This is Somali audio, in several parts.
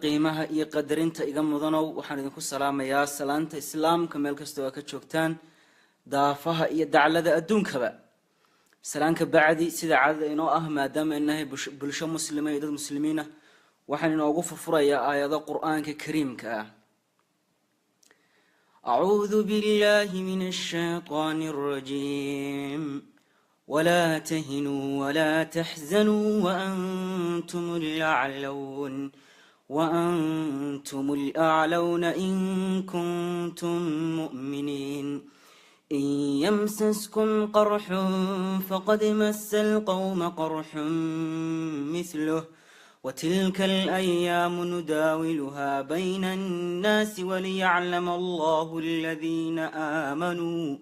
qiimaha iyo qadarinta iga mudanow waxaan idinku salaamayaa salaanta islaamka meel kasta oo ka joogtaan daafaha iyo daclada adduunkaba salaanka bacdi sida caadada inoo ah maadaama inahay bulsho muslima iyo dad muslimiin ah waxaan inoogu furfurayaa aayado quraanka kariimka ah أعوذ بالله من الشيطان الرجيم ولا تهنوا ولا تحزنوا وأنتم الأعلون إن كنتم مؤمنين إن يمسسكم قرح فقد مس القوم قرح مثله وتلك الأيام نداولها بين الناس وليعلم الله الذين آمنوا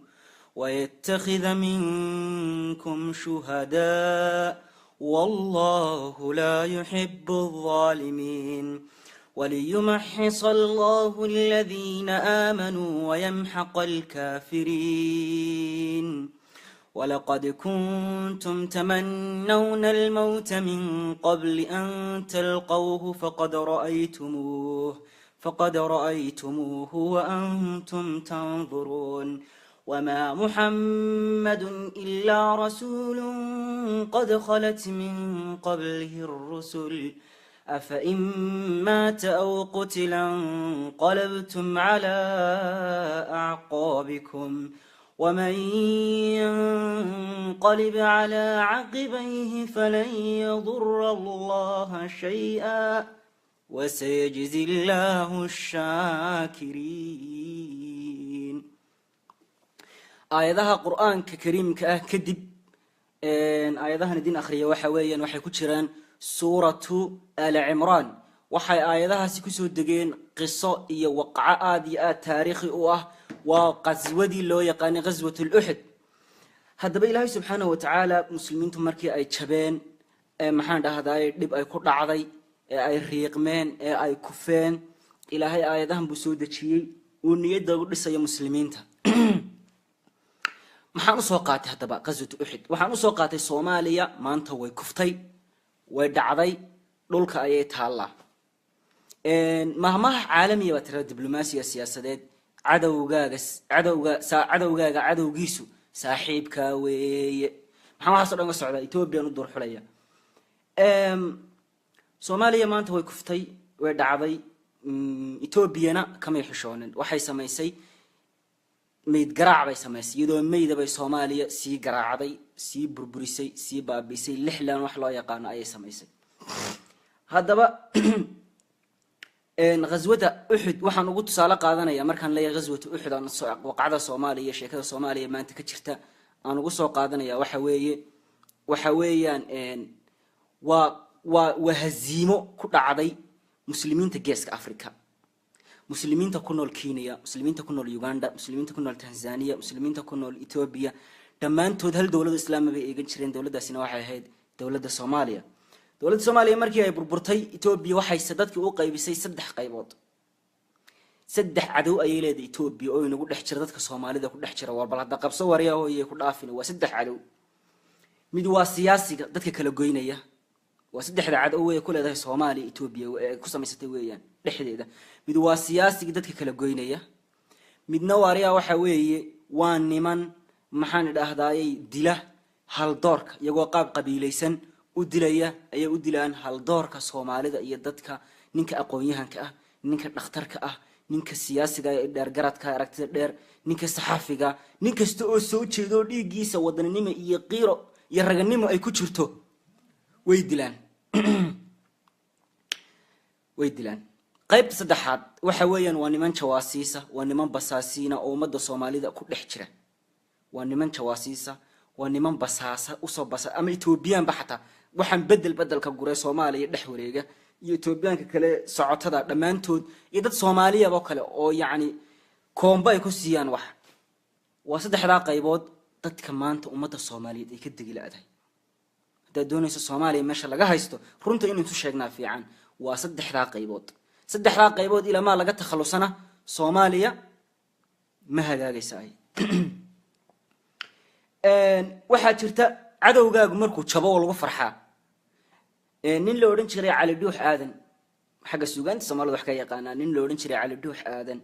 ويتخذ منكم شهداء والله لا يحب الظالمين وليمحص الله الذين آمنوا ويمحق الكافرين ولقد كنتم تمنون الموت من قبل أن تلقوه فقد رأيتموه وأنتم تنظرون وما محمد إلا رسول قد خلت من قبله الرسل أفإن مات أو قتل انقلبتم على أعقابكم ومن ينقلب على عقبيه فلن يضر الله شيئا وسيجزي الله الشاكرين آياتها قرآن كريم كدب آياتها ندين أخرية وحويا وحي كتشران سورة آل عمران وحي آياتها سيكسو الدقين قصة وقعاء تاريخي وقزودي لو يقاني غزوة الأحد هذا بإلهي سبحانه وتعالى مسلمين تمركي أي تشبين محان ده هذا دب أي كرد عضي أي ريقمين أي كفين إلهي آياتهم بسودة شيء ونيد دقول لسه يا مسلمين maxaan u soo qaatay hadaba qaswatu uhud waxaan u soo qaatay Soomaaliya maanta way kuftay way dhacday dhulka ayay taala mahmaha caalamiga waa tirada diblomaasiya siyaasadeed cadawgaaga cadawgiisu saaxiibka weeye maxaa waxa soo dhan socda Itoobiya u dur xulaya Soomaaliya maanta way kuftay way dhacday Itoobiyana kamay xishoonin waxay sameysay ميد قراع بي سميسي يدو ميد بي صوماليا سي قراع بي سي بربريسي سي بابيسي لحلان وحلا يقان اي سميسي هذا با ان غزوة احد وحان ugu tusaale qaadanaya markaan leeyahay غزوة احد aan waqacada Soomaaliya sheekada Soomaaliya maanta ka jirta aan ugu soo qaadanaya waxa weeyaan waa haziimo ku dhacday muslimiinta geeska Afrika مسلمين تكونوا كينيا مسلمين تكونوا يوغندا مسلمين تكونوا تنزانيا مسلمين تكونوا إثيوبيا دمان تودهل دولة الإسلام بيجي شرين دولة دسنا واحد هيد دولة الصومالية دولة الصومالية مركي هي بربرتي إثيوبيا واحد سدت كوقي بيسي سدح قيبات سدح عدو أي لاد إثيوبيا أو نقول حشرتك الصومالية ده كل حشرة واربعة دقة بصوريا وهي كل عافية وسدح عدو مدوا سياسي دتك كلاجينيا وسدح عدو كل هذا الصومالي إثيوبيا كوسا مستويان لحديده mid waa siyaasiga dadka kala goynaya midna waariya waxa weeye waan niman maxaan idhaahdaayay dila hal doorka iyagoo qaab qabiilaysan u dilaya ay u dilaan hal doorka Soomaalida iyo dadka ninka aqoon-yahanka ah ninka dhakhtarka ah ninka siyaasiga ee dheer garadka aragtida dheer ninka saxafiga nin kasta oo soo jeedo dhiigiisa wadanimo iyo qiiro iyo raganimo ay ku jirto way dilaan قيب صدحات وحويا ونمن شواسيسة ونمن بساسينا أو مدة صومالية كل حجرة ونمن شواسيسة ونمن بساسة وصوب بس أما إثيوبيان بحتى وحن بدل كجوري صومالية دحوريجا إثيوبيان كله ساعات هذا لما أنتود إذا صومالية بكله أو يعني كومبا يكسيان واحد وصدح ذا قيبود تتكمانت أمة الصومالية يكد جلادها ده دونيس الصومالي ما شاء الله جهزته فرنت إنه تشجعنا في عن وصدح ذا قيبود صدح ذا قيبود إلى ما لقت خلصنا صوماليا ما هذا جيساي waxaa jirta cadowgaagu markuu jabo oo lagu farxaa nin la oran jiray cali dhuux aadan xagga suugaanta Soomaalidu wax ka yaqaanaa nin la oran jiray Cali Dhuux Aadan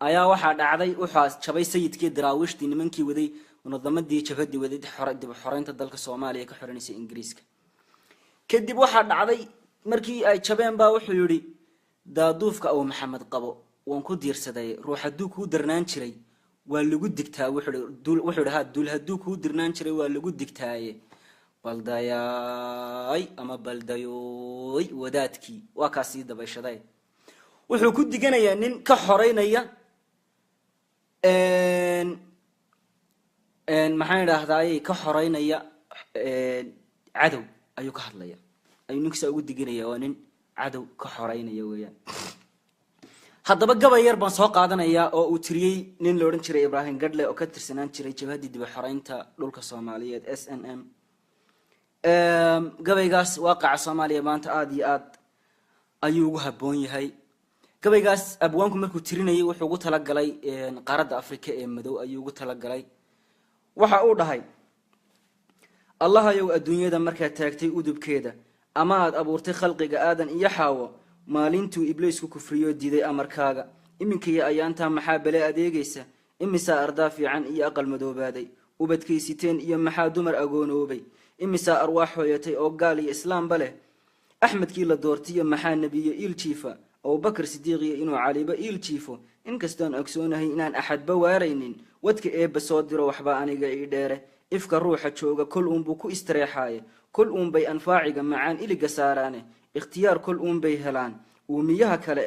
ayaa waxa dhacday wuxuu jabay sayidkii daraawiishtii nimankii waday munadamadii jabhadii waday dib xoreynta dalka Soomaaliya ka xoreynaysa Ingiriiska kadib waxa dhacday markii ay jabeen baa wuxuu yiri daaduufka oo Maxamed qabo waan ku diirsaday ruux haduu ku darnaan jiray waa lagu digtaa wuxuu dhahaa dul haduu ku dirnaan jiray waa lagu digtaaye baldayaay ama baldayoy wadaadkii waa ka sii dabayshaday wuxuu ku diganayaa nin ka xoreynaya maxaan raahday ka xoreynaya cadow ayuu ka hadlaya ayuu ninkiisa ugu diganaya waa nin cadow ka xoreynaya weeyaan haddaba gabay yar baan soo qaadanaya oo uu tiriyay nin la oran jiray Ibrahim Gadle oo ka tirsanaan jiray jabhadii dib xoreynta dhulka Soomaaliyeed SNM gabaygaas waaqaca Soomaaliya maanta aad iyo aad ayuu ugu haboon yahay gabaygaas abwaanku markuu tirinayay wuxuu ugu tala galay qaaradda Afrika ee madow ayuu ugu tala galay waxa uu dhahay Allah ayow adduunyada markaa taagtay udubkeeda ama aad abuurtay khalqiga aadan iyo xaawo maalintuu ibliisku kufriyo diiday amarkaaga iminkii ayaanta maxaa bale adeegaysa imisa ardaa fiican iyo aqal madoobaaday ubadkaysiteen iyo maxaa dumar agoonoobay imisa arwaax hooyatay oo gaal iyo islaamba leh axmedkii la doortiyo maxaa nabiyo iil jiifa oo bakar sidiiqiyo inuu caliba iil jiifo inkastoon ogsoonahay inaan axadba waaraynin wadka eebba soo diro waxba aniga ii dheere ifka ruuxa jooga kol uunbuu ku istareexaaye kol uunbay anfaaciga macaan iliga saaraane ikhtiyaar kol uunbay helaan uumiyaha kale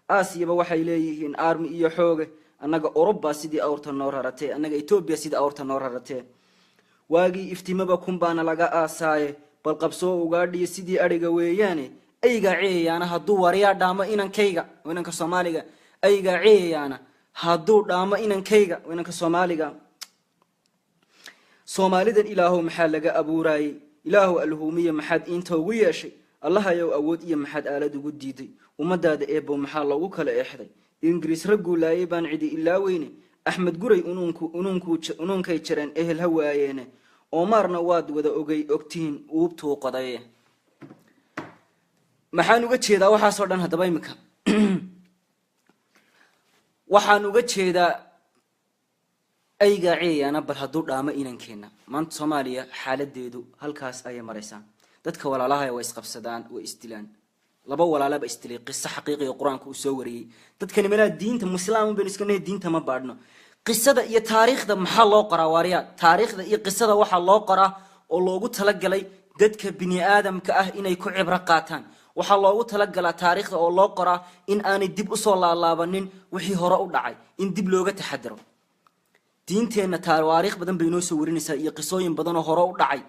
aasiyaba waxay leeyihiin aarmi iyo xooge annaga Oroba sidii awrta noo raratee annaga Ethiopia sidii awrta noo raratee waagii iftimaba kumbaana laga aasaaye bal qabsoo ugaadhiyo sidii ariga weeyaane ayga ceeyaana hadduu wariyaa dhaamo inankayga inanka Soomaaliga ayga ceeyaana hadduu dhaamo inankayga inanka Soomaaliga Soomaalidan ilaahow maxaa laga abuuray ilaahow alhuumiye maxad inta ugu yeeshay Allah ayow awood iyo maxad aalad ugu diiday ummadaada eebo maxaa lagu kala eexday Ingiriis raggu laayay baan cidi ilaa weyne Axmed Guray ununkay jireen ehel hawaayeene Omarna waad wada ogtiin uubtuu qoday maxaan uga jeedaa waxa soo dhan hadaba imika waxaan uga jeedaa ayga ceeyana bal haduu dhaamo inankeena maanta Soomaaliya xaaladeedu halkaas ay maraysaa dadka walaalaha way isqabsadaan way istilaan laba walaalaba istilay qissa xaqiiqi oo quraanku soo wariyay dadkani meela diinta muslimaan been iska nee diinta ma baadhno qissada iyo taariikhda maxaa loo qoraa wariya taariikhda iyo qissada waxa loo qoraa oo loogu tala galay dadka bini aadamka ah inay ku cibra qaataan waxa loogu tala galaa taariikhda oo loo qoraa in aanay dib u soo laalaabanin wixii hore u dhacay in dib looga taxadaro diinteena taariikh badan bay noo soo warinaysaa iyo qisooyin badan oo hore u dhacay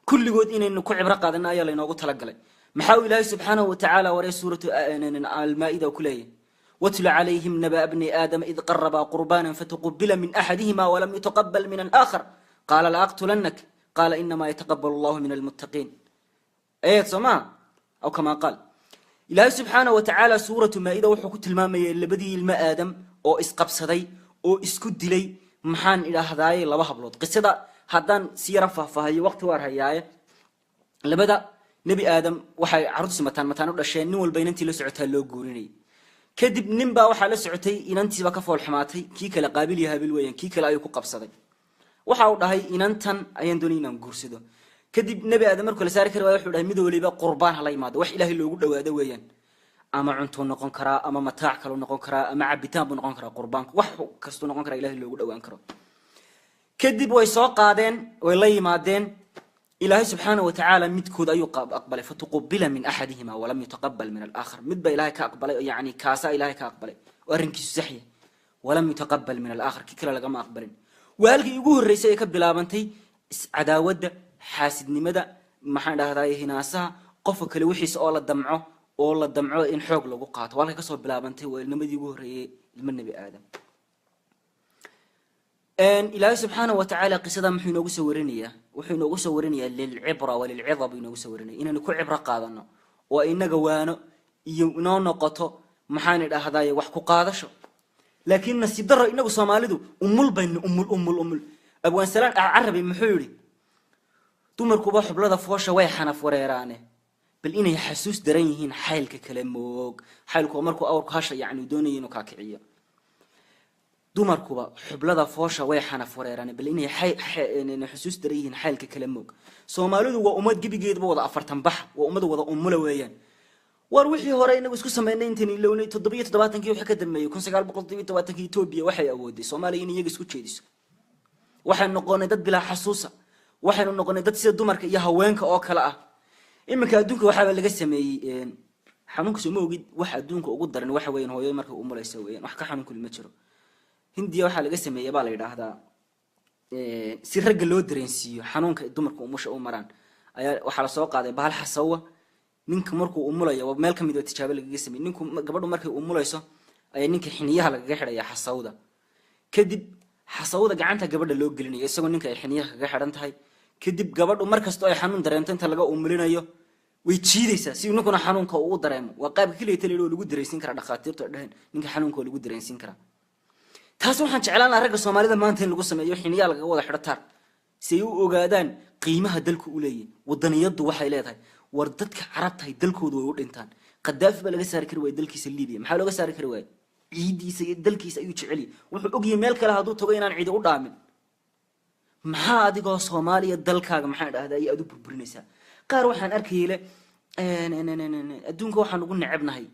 kulligood inaynu ku cibra qaadana ayaa la inoogu tala galay maxaa ilaahay subhanahu wa ta'ala waray suuratu al-maa'ida kuleeyay watlu alayhim naba ibni adam id qarraba qurbanan fataqabbala min ahadihima wa lam yataqabbal min al-akhar qala la aqtulannak qala inma yataqabbalu Allahu min al-muttaqin ayat sama aw kama qala ilaahay subhanahu wa ta'ala suuratu maa'ida wuxuu ku tilmaamayay labadii ilma aadam oo isqabsaday oo isku dilay maxaan ilaahdaay laba hablood qisada haddaan siira faahfaahiyo waqti war hayaaye labada nabi aadam waxay carruurtiisa mataan u dhasheen nin walba inantii la socotaa loo guurinay kadib nin baa waxa la socotay inantiiba ka fool xumaatay kii kale qaabil yahay bil weeyaan kii kale ayuu ku qabsaday waxa uu dhahay inantan ayaan doonay inaan guursado kadib nabi aadam markuu la saari karo wuxuu dhahay mid waliba qurbaan hala yimaado wax ilaahay loogu dhawaado weeyaan ama cunto noqon kara ama mataac kale noqon kara ama cabitaan buu noqon kara qurbaanku wax kasto noqon kara ilaahay loogu dhawaan karo kadib way soo qaadeen way la yimaadeen ilaahay subhanahu wa ta'ala midkood ayuu aqbalay fataqabbala min ahadihima wa lam yataqabbal min al-akhar mid ba ilaahay ka aqbalay yaani kaasa ilaahay ka aqbalay arrinkiisu saxiix wa lam yataqabbal min al-akhar kikala laga ma aqbalin walkii ugu horeysay ka bilaabantay cadaawada xaasidnimada maxaan dhahdaa hinaasaha qof kale wixiis oo la damco in xoog lagu qaato walka ka soo bilaabantay weelnimadii ugu horeeyay ilma nabi aadam ilaahay subhanahu wa ta'ala qisada muxuu inoogu soo warinayaa wuxuu inoogu soo warinayaa lil ibra wal izab inoogu soo warinayaa inaan ku cibra qaadano oo inaga waano iyo inoo noqoto maxaan dhahdaa wax ku qaadasho laakiin nasiib daro inagu Soomaalidu umul abwaan salaan arabi muxuu yiri dumarkuba xublada foosha way xanaf wareeraane bal inay xasuus daran yihiin xaylka kale moog xaylku markuu awrku hasha yacni doonayay inuu ka kiciyo dumarkuba xublada foosha way xana fureeraan bal inay xasuus daran yihiin xaylka kale moog Soomaalidu waa ummad gibigeedba wada 40 bax waa ummad wada umula weeyaan war wixii hore inagu isku sameeynay intii lownay 77kii wixii ka dambeeyay 1977kii Itoobiya waxay awooday Soomaaliya in iyaga isku jeediso waxaan noqonay dad bilaa xasuusa waxaan noqonay dad sida dumarka iyo haweenka oo kala ah imika adduunka waxa laga sameeyay xanuunka soo moogid waxa adduunka ugu daran waxa weeyaan hooyo markay u mulayso weeyaan wax ka xanuun kulma jiro Hindiya waxa laga sameeyay baa la yiraahdaa si rag loo dareensiyo xanuunka dumarka umusha u maraan ayaa waxa la soo qaaday bahal xasawa ninka markuu u mulayo meel kamid ah tijaabo laga sameeyay ninku gabadhu markay u mulayso ayaa ninka xiniyaha laga xidhaya xasawda kadib xasawda gacanta gabadha loo gelinayo isagoo ninka ay xiniyaha kaga xidhan tahay kadib gabadhu markasto ay xanuun dareento inta laga umulinayo way jiidaysaa si ninkuna xanuunka uu dareemo waa qayb kaliya taliyo lagu dareensin kara dhaqaatiirta dhahan ninka xanuunka lagu dareensin kara taas waxaan jeclaan lahaa ragga Soomaalida maanta in lagu sameeyo xiniyaha laga wada xidhataan si ay u ogaadaan qiimaha dalku u leeyahay wadaniyadu waxay leedahay war dadka carabta ay dalkoodu way u dhintaan Qadaafi baa laga saari kari way dalkiisa Liibiya maxaa looga saari kari way ciidiisa iyo dalkiisa ayuu jecel yahay wuxuu ogyahay meel kale haduu tago inaan ciid u dhaamin maxaa adigoo Soomaaliya dalkaaga maxaa dhahdaa ay adu burburinaysaa qaar waxaan arkayay adduunka waxaan ugu necebnahay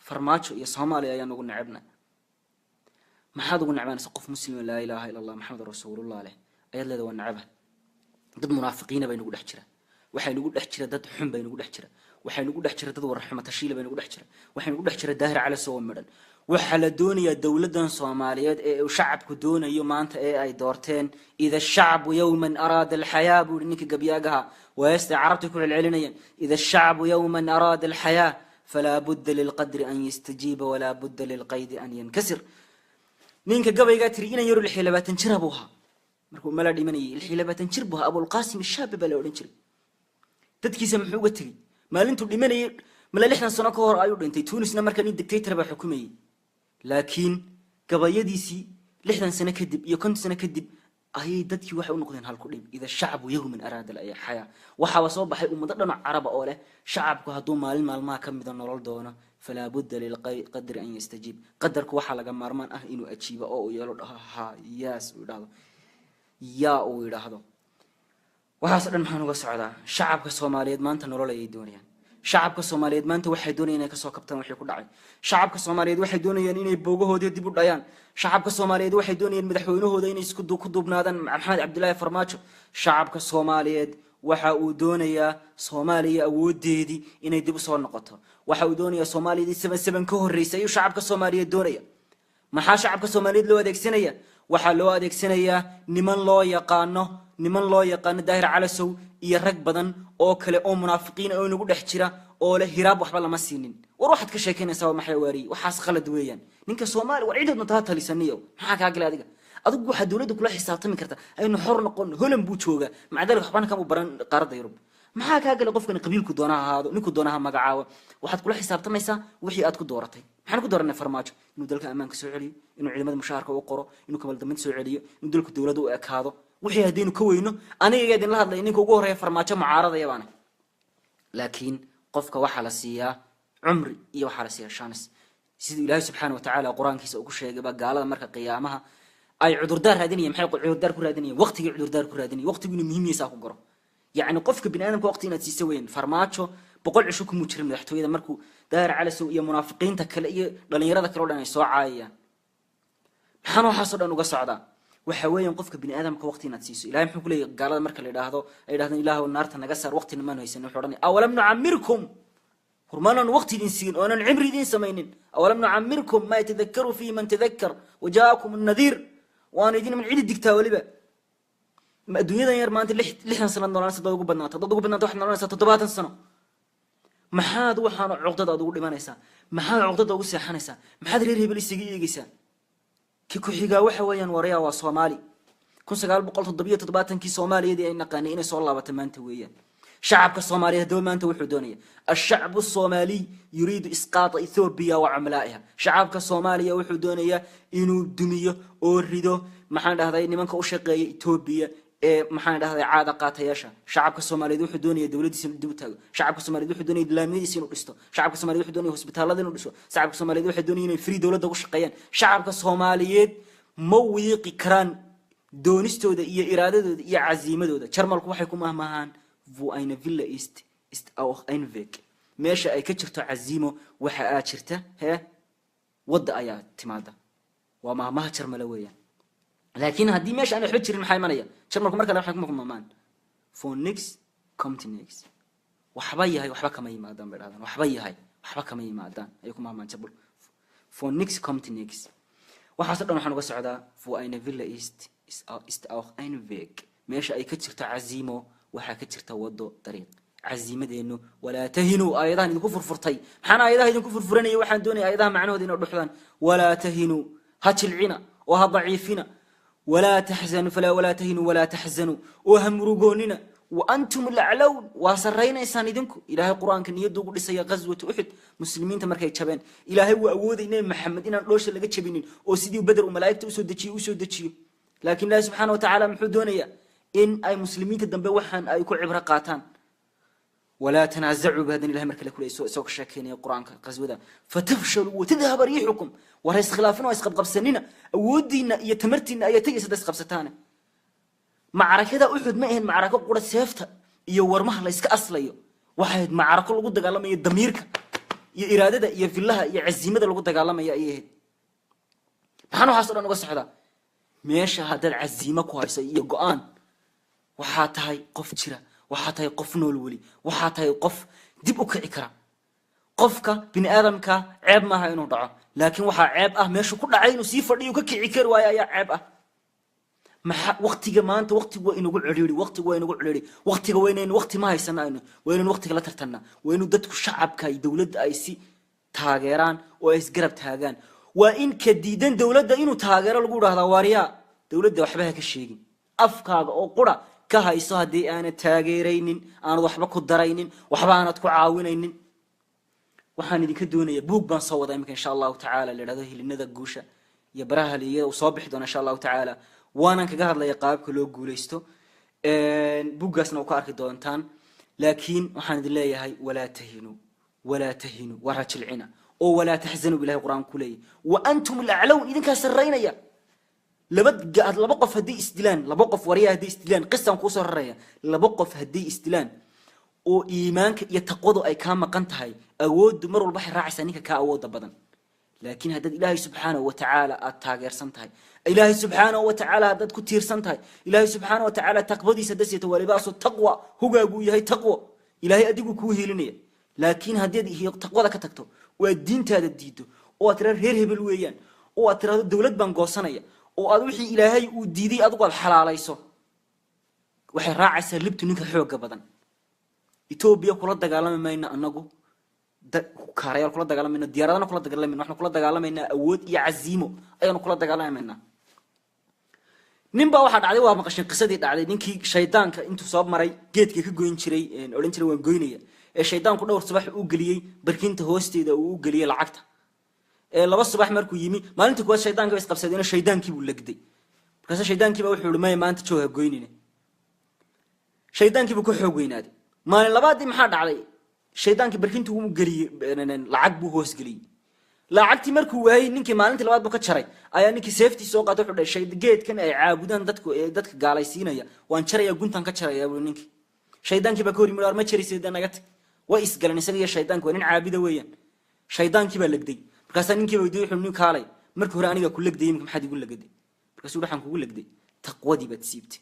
farmaajo iyo Soomaaliya ayaan ugu necebnahay maxaad ugu necbaanaysaa qof muslim la ilaaha illa allah muhammad rasuulullah leh ayad leedahay nacaba dad munaafiqiina bay nagu dhex jira waxay nagu dhex jira dad xun bay nagu dhex jira waxay nagu dhex jira dad warxumata shiila bay nagu dhex jira waxay nagu dhex jira daahir cala soo midhan waxa la doonayaa dawladan Soomaaliyeed ee uu shacabku doonayo maanta ee ay doorteen ida shacbu yawman arada alhayaa buu ninka gabyagaha waasta carabta ku celcelinayaan ida shacbu yawman arada alhayaa fala budda lilqadri an yastajiba wala budda lilqayd an yankasir ninka gabayga tiri inaan yaro 20 jir abuha markuu mala dhimanayay 20 jir buu Abul Qaasim shaab baa la oran jiray dadkiisa muxuu uga tagay maalintu dhimanayay mala 60 sano ka hor ayuu dhintay Tunisna markan dictator baa xukumayay laakiin gabayadiisi 60 sano kadib iyo 50 sano kadib ayay dadkii wax u noqdeen hal ku dhib ida shacbu yawman arada ay haya waxa soo baxay ummad dhan carab oo leh shacabku haduu maalmaha kamid nolol doono fala budda lil qadri an yastajib qadarku waxa laga maarmaan ah inuu ajiibo oo uu yeelo ha yaas u dhahdo yaa uu yiraahdo waxaas dhan maxaan uga socdaa shacabka Soomaaliyeed maanta nolol ay doonayaan shacabka Soomaaliyeed maanta waxay doonayaan inay ka soo kabtaan wixii ku dhacay shacabka Soomaaliyeed waxay doonayaan inay boogahoodii dib u dhayaan shacabka Soomaaliyeed waxay doonayaan madaxweynahooda inay isku duubnaadaan Maxamed Cabdullaahi Farmaajo shacabka Soomaaliyeed waxa uu doonayaa Soomaaliya awoodeedii inay dib u soo noqoto waxa uu doonayaa Soomaaliya 77 ka horeysay iyo shacabka Soomaaliyeed doonaya maxaa shacabka Soomaaliyeed loo adeegsanaya waxa loo adeegsanayaa niman loo yaqaan daahir cala sow iyo rag badan oo kale oo munaafiqiin oo nagu dhex jira oo la hiraab waxba lama siinin war waxaad ka sheekeynaysaa maxay waari waxaas qalad weeyaan ninka Soomaali war ciidadna taa talisaniyo maxaa ka galay adigu waxa dawladdu kula xisaabtami karta aynu xor noqon holan buu jooga macdal waxbana kama baran qaarada Yurub maxaa ka galay qofkan qabiilku doonaha ahaado ninku doonaha magacaawo waxaad kula xisaabtamaysaa wixii aad ku dooratay maxaan ku dooranay Farmaajo inuu dalka ammaanka soo celiyo inuu ciidamada mushaharka u qoro inuu kamal damid soo celiyo inuu dalku dawladdu u ekaado wixii hadaynu ka weyno aniga idin la hadlay ninka ugu horeeya Farmaajo mucaarada yaabana laakiin qofka waxa la siiyaa umri iyo waxa la siiyaa chance sida Ilaahay subhanahu wa ta'ala quraankiisa uu ku sheegay ba gaalada marka qiyaamaha ay cudurdaar raadinayaan maxay cudurdaar ku raadinayaan waqtiga cudurdaar ku raadinayaan waqtigu inuu muhiimiyay ku garo يعني قفك بني آدم كوقت إنها تسوين فرماتشو بقول عشوك مجرم لحتوي إذا مركو داير على سوء منافقين تكلئي لأن يرادك رولنا يسوع عايا حنو حصل أنو قصع دا وحويا قفك بني آدم كوقت إنها تسيسو إلهي محكو لي قال هذا مركل إلى هذا إله والنار تنقصر وقت ما نهيسن وحوراني أولم نعمركم هرمانا وقت دينسين وأنا العمر دين سمينين أولم نعمركم ما يتذكروا فيه من تذكر وجاءكم النذير وأنا دين من عيد الدكتاولي بقى الدنيا يا رمان لحنا سنة نوران صدقوا بنات واحد نوران ستطبعات السنة ما حد وحنا عقدة أدور لما نسا ما حد عقدة أدور سيحنا نسا ما حد ريه بالسجية جيسا كيكو حجا وحويا وريا وصومالي كن سجال بقولة الضبية تطبعات كي صومالي دي إن قانين صلى الله وتمان تويا شعب كالصومالي هدول ما أنت وحدونية الشعب الصومالي يريد إسقاط إثيوبيا وعملائها شعب كالصومالي وحدونية إنو الدنيا أوريدو ما حد هذا إني منك أشقي إثيوبيا maxaan dhahday caada qaatayaasha shacabka Soomaaliyeed wuxuu doonaya dawladdiisa inuu dib u taago shacabka Soomaaliyeed wuxuu doonaya islaamiyadiisa inuu dhisto shacabka Soomaaliyeed wuxuu doonaya hospitaalada inuu dhiso shacabka Soomaaliyeed wuxuu doonaya inay free dawladda ugu shaqeeyaan shacabka Soomaaliyeed ma wiiqi karaan doonistooda iyo iraadadooda iyo caziimadooda jarmalku waxay ku mahmaahaan wo eine Wille ist auch ein Weg meesha ay ka jirto caziimo waxa aad jirta wada ayaa timaada waa mahmaha jarmala weeyaan laakiin haddii meesha aan waxba jirin maxay imanaya jarmalku marka waxay ku mahmaamaan for next come to next waxba yahay waxba kama yimaadaan bay dhahdaan waxba yahay waxba kama yimaadaan ay ku mahmaan jabul for next come to next waxaas dhan waxaan uga socdaa wo eine Wille ist auch ein Weg meesha ay ka jirto caziimo waxa ka jirta wado dariiq caziimadeenu wala tahinu ayadahan idinku furfurtay maxaan ayadaha idinku furfuranayay waxaan doonay ayadaha macnahooda inay dhuxdaan wala tahinu hajilcina oo ha daciifina wala tahzanu fala wala tahinu wala tahzanu oo hamrugoonina wa antum al'alawun wa sarraynaysan idinku ilaahay quraanka niyadu ugu dhisay qaswatu uhud muslimiinta markay jabeen ilaahay waa awoodaynay maxamed inaan dhoosha laga jabinin oo sidii badar u malaa'ikta u soo dejiyo laakiin ilaahay subhanahu wa ta'ala muxuu doonayaa in ay muslimiinta dambe waxaan ay ku cibra qaataan ولا تنازعوا بهذا الله مركله كل سوق شاكين القرآن قزودا فتفشلوا وتذهب ريحكم ورئيس خلافنا ويسقط قبسننا ودينا يتمرتنا يتجس دس قبستانا معركة أحد ما هي معركة قرة سيفتها يورمها لا يسك أصليه واحد معركة لو قد قال ما يدميرك يا إرادة يا في الله يا عزيمة لو قد قال ما يا إيه بحنو حصل أنا قص هذا ماشي هذا العزيمة كويس يقان وحاتهاي قف جرا وحاتهاي قف نولولي وحاتهاي قف دب أكعي كرا قفك بن آدم كا عيب ما هاي نوضعه لكن وحا عيب ماشي كل عينه سيفر ليو كعي كر ويا يا عيب وقت جماعة وقت وين نقول عريري وقت وين نقول عريري وقت وين وقت ما هي سنة وين وقت لا ترتنا وين دتك الشعب كاي دولة أيسي تاجران وإيش قرب تاجان وإن كديدن دولة ده إنه تاجر الجود هذا واريا دولة ده وحبها كشيء أفكار أو قرى كهاي صادي أنا تاجرين أنا وحبك الدرين وحبا أنا تكعاونين وحنا دي كدوني بوق بنصوت يمكن إن شاء الله تعالى لهذا هي لنا ذا الجوشة يبرها لي وصابح دون إن شاء الله تعالى وانا كجهر لا يقاب كله جوليستو بوجاسنا وكارك دونتان لكن وحنا دي الله هاي ولا تهينوا ورا العنا أو ولا تحزنوا بالله القرآن كله وأنتم الأعلون إذا كسرين يا لبقف هدي استلان لبقف وريا هدي استلان قصة قصر الريا لبقف هدي استلان أو إيمانك يتقوض أي كام قنتهاي أود مر البحر راعي سنيك كأود بدن لكن هذا إلهي سبحانه وتعالى التاجر سنتهاي إلهي سبحانه وتعالى هذا كتير سنتهاي إلهي سبحانه وتعالى تقبضي سدسية ولباس التقوى هو جابوي هاي تقوى إلهي أديكو كوهي لنية لكن هذه هي تقوى ذاك تكتو والدين تهذا الديدو وأترى هيره بالويان وأترى الدولة بنقاصنية وأروحي إلهي وديدي أضغى الحلال يسو وحي راعي سلبت نك حوق بدن إثيوبيا كل دجالة ما إن أنجو كاريال كل دجالة من الديارنا كل دجالة من إحنا كل دجالة من أود يعزيمه أيون كل دجالة منا نبى واحد عليه وهم قشن قصدي عليه نكى شيطان كأنتو صاب مري جيت كي جوين شري أولين شري وين جوينية الشيطان كله صباح وقليه بركنت هوستي ده وقليه العقد لبس صباح مركو يمي ما أنت كواس شيطان كبس قبسدين الشيطان كي بقول لك دي بس الشيطان كي بقول حلو ما أنت شو هجويني شيطان كي بقول حجوين هذا ما لبعض محد عليه الشيطان كي بركنت هو قليه العقد هوس قليه لعقتي مركو وهاي نك ما أنت لبعض بقى شري أيا نك سيفتي سوق أتوقع الشيطان جيت كان عابدان دتك قال يسينا يا وان شري يقول تنك شري يا ابو نك شيطان كي بقول مرار ما شري سيدنا قت وإيش قال نسقي الشيطان كونين عابدة ويان شيطان كي بلق دي بكاسا نك بيدو يحملون كالي مركو راني كل دي يمكن حد يقول لك دي بكاسو رح نقول لك دي تقوى دي بتسيبتي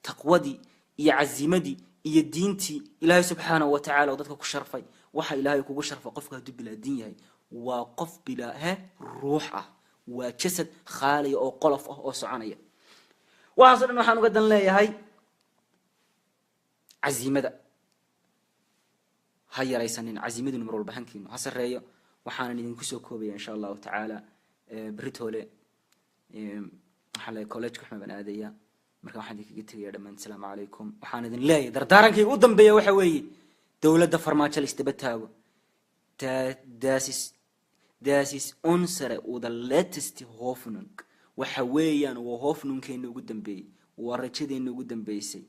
تقوى دي يعزمدي يدينتي إلهي سبحانه وتعالى وضدك كشرفي وحى إلهي كشرف قفك دب بلا دين هاي وقف بلا ها روحه وجسد خالي أو قلف أو سعانية وحصل إنه حنقدر لا هاي عزيمة هاي رئيسنا عزيمة نمر البحنكين حصل رأيه وحنا ندين كوبي إن شاء الله تعالى بريتولي حلا كولج كحنا بنادية مركب واحد يجي يا دمان السلام عليكم وحنا ندين لا دردارن كي قدام بيا وحوي دولة دفرمات اللي استبتها das ist unsere oder letzte Hoffnung وحويان وهوفنون كأنه قدام بي ورجدين قدام بيسي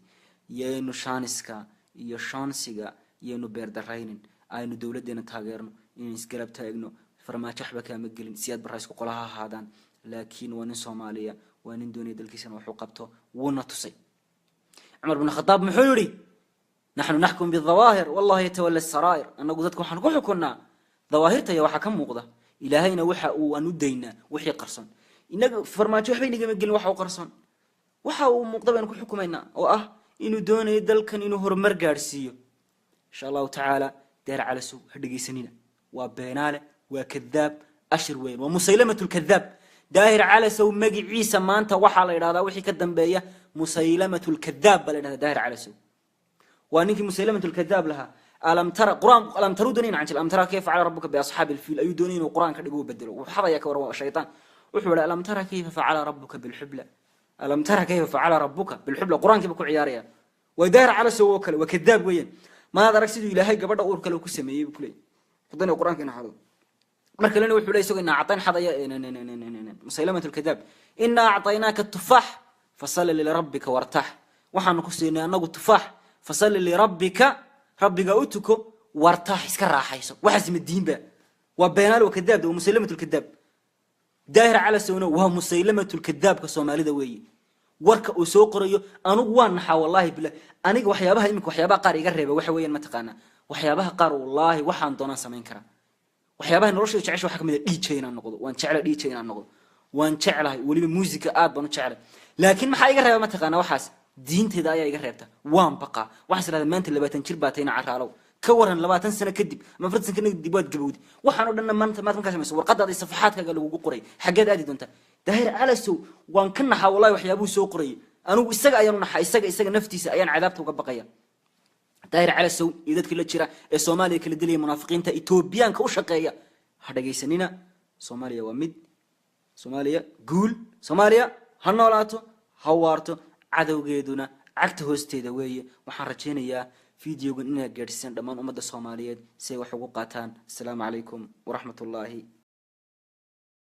ينو شانسكا iyo shansiga yeenu beer daraynin aynu dawladeena taageerno in isgarab taagno farmaajo waxba kama gelin siyad barays ku qolaha haadaan laakiin waa nin Soomaaliya waa nin doonay dalkiisana wuxuu qabto wuuna tusay Umar ibn Khattab muxuu yiri nahnu nahkum bidhawahir wallahi yatawalla as-sarair anagu dadku waxaan ku xukunaa dhawaahirta iyo waxa ka muuqda ilaahayna waxa uu aanu deynaa wixii qarsan inaga farmaajo waxba inaga gelin waxa uu qarsan waxa uu muuqda baan ku xukumayna oo ah inuu doonayo dalkan inuu horumar gaarsiiyo insha Allah ta'ala deer cala soo hadhigeysanina waa beenaale waa kadaab ashir weyn waa musaylamatu al-kadhab daahir cala soo magiciisa maanta waxa la yiraahdaa wixii ka dambeeya musaylamatu al-kadhab bal ina daahir cala soo waa ninkii musaylamatu al-kadhab laha alam tara quraan alam tarudun an alam tara kayfa ala rabbuka bi ashab al-fil ayu doonina quraan ka dhigo bedelo waxa ya ka war shaytaan wuxuu yiraahdaa alam tara kayfa fa'ala rabbuka bil hubla alam tara kayfa fa'ala rabbuka bil hubla quraanka ku ciyaaraya ودار على سوى كله وكذاب وين ما هذا ركسيد إلى هاي قبضة أور كله كسميه بكله خدنا القرآن كنا حاضر مركل لنا وحول يسوق إن أعطينا حضايا مسيلمة الكذاب إن أعطيناك التفاح فصل لربك وارتاح وحنا نقص إن أنا قلت تفاح فصل لربك ربك أوتك وارتاح إسكر راح يسوق وحزم الدين بقى وبينال وكذاب ده ومسيلمة الكذاب داير على سونا وهو مسيلمة الكذاب كسومالي ذوي warka uu soo qorayo anigu waan naxaa wallahi bilaa aniga waxyaabaha imika waxyaabaha qaar iga reeba waxa weeyaan ma taqaana waxyaabaha qaar wallahi waxaan doonaan sameyn karaa waxyaabaha noloshayda jecesho waxa kamid ah DJ inaan noqdo waan jecelahay DJ inaan noqdo waan jecelahay waliba musiga aad baan u jecelahay laakiin maxaa iga reeba ma taqaana waxaas diinteeda ayaa iga reebta waan baqa waxaan isleeyahay maanta 20 jir baa tayna caraalow ka waran 20 sano kadib ama 40 sano kadib waad gabowdi waxaan oo dhan maanta markaa sameeyay warqadaada safaxaadkaaga lagu qoray xageed aadi doonta daahir cala soo waan ka naxaa wallahi waxyaabuu soo qoray anigu isaga ayaan naxaa isaga naftiisa ayaan cadaabta uga baqaya daahir cala soo idadka la jira ee Soomaaliya kala dilay munaafiqiinta Etoobiyaanka u shaqeeya ha dhageysanina Soomaaliya waa mid Soomaaliya guul Soomaaliya ha noolaato ha waarto cadawgeeduna cagta hoosteeda weeye waxaan rajaynayaa fiidiyogan inaad gaarsiin dhamaan ummadda Soomaaliyeed si ay wax ugu qaataan. Assalaamu calaykum wa rahmatullaahi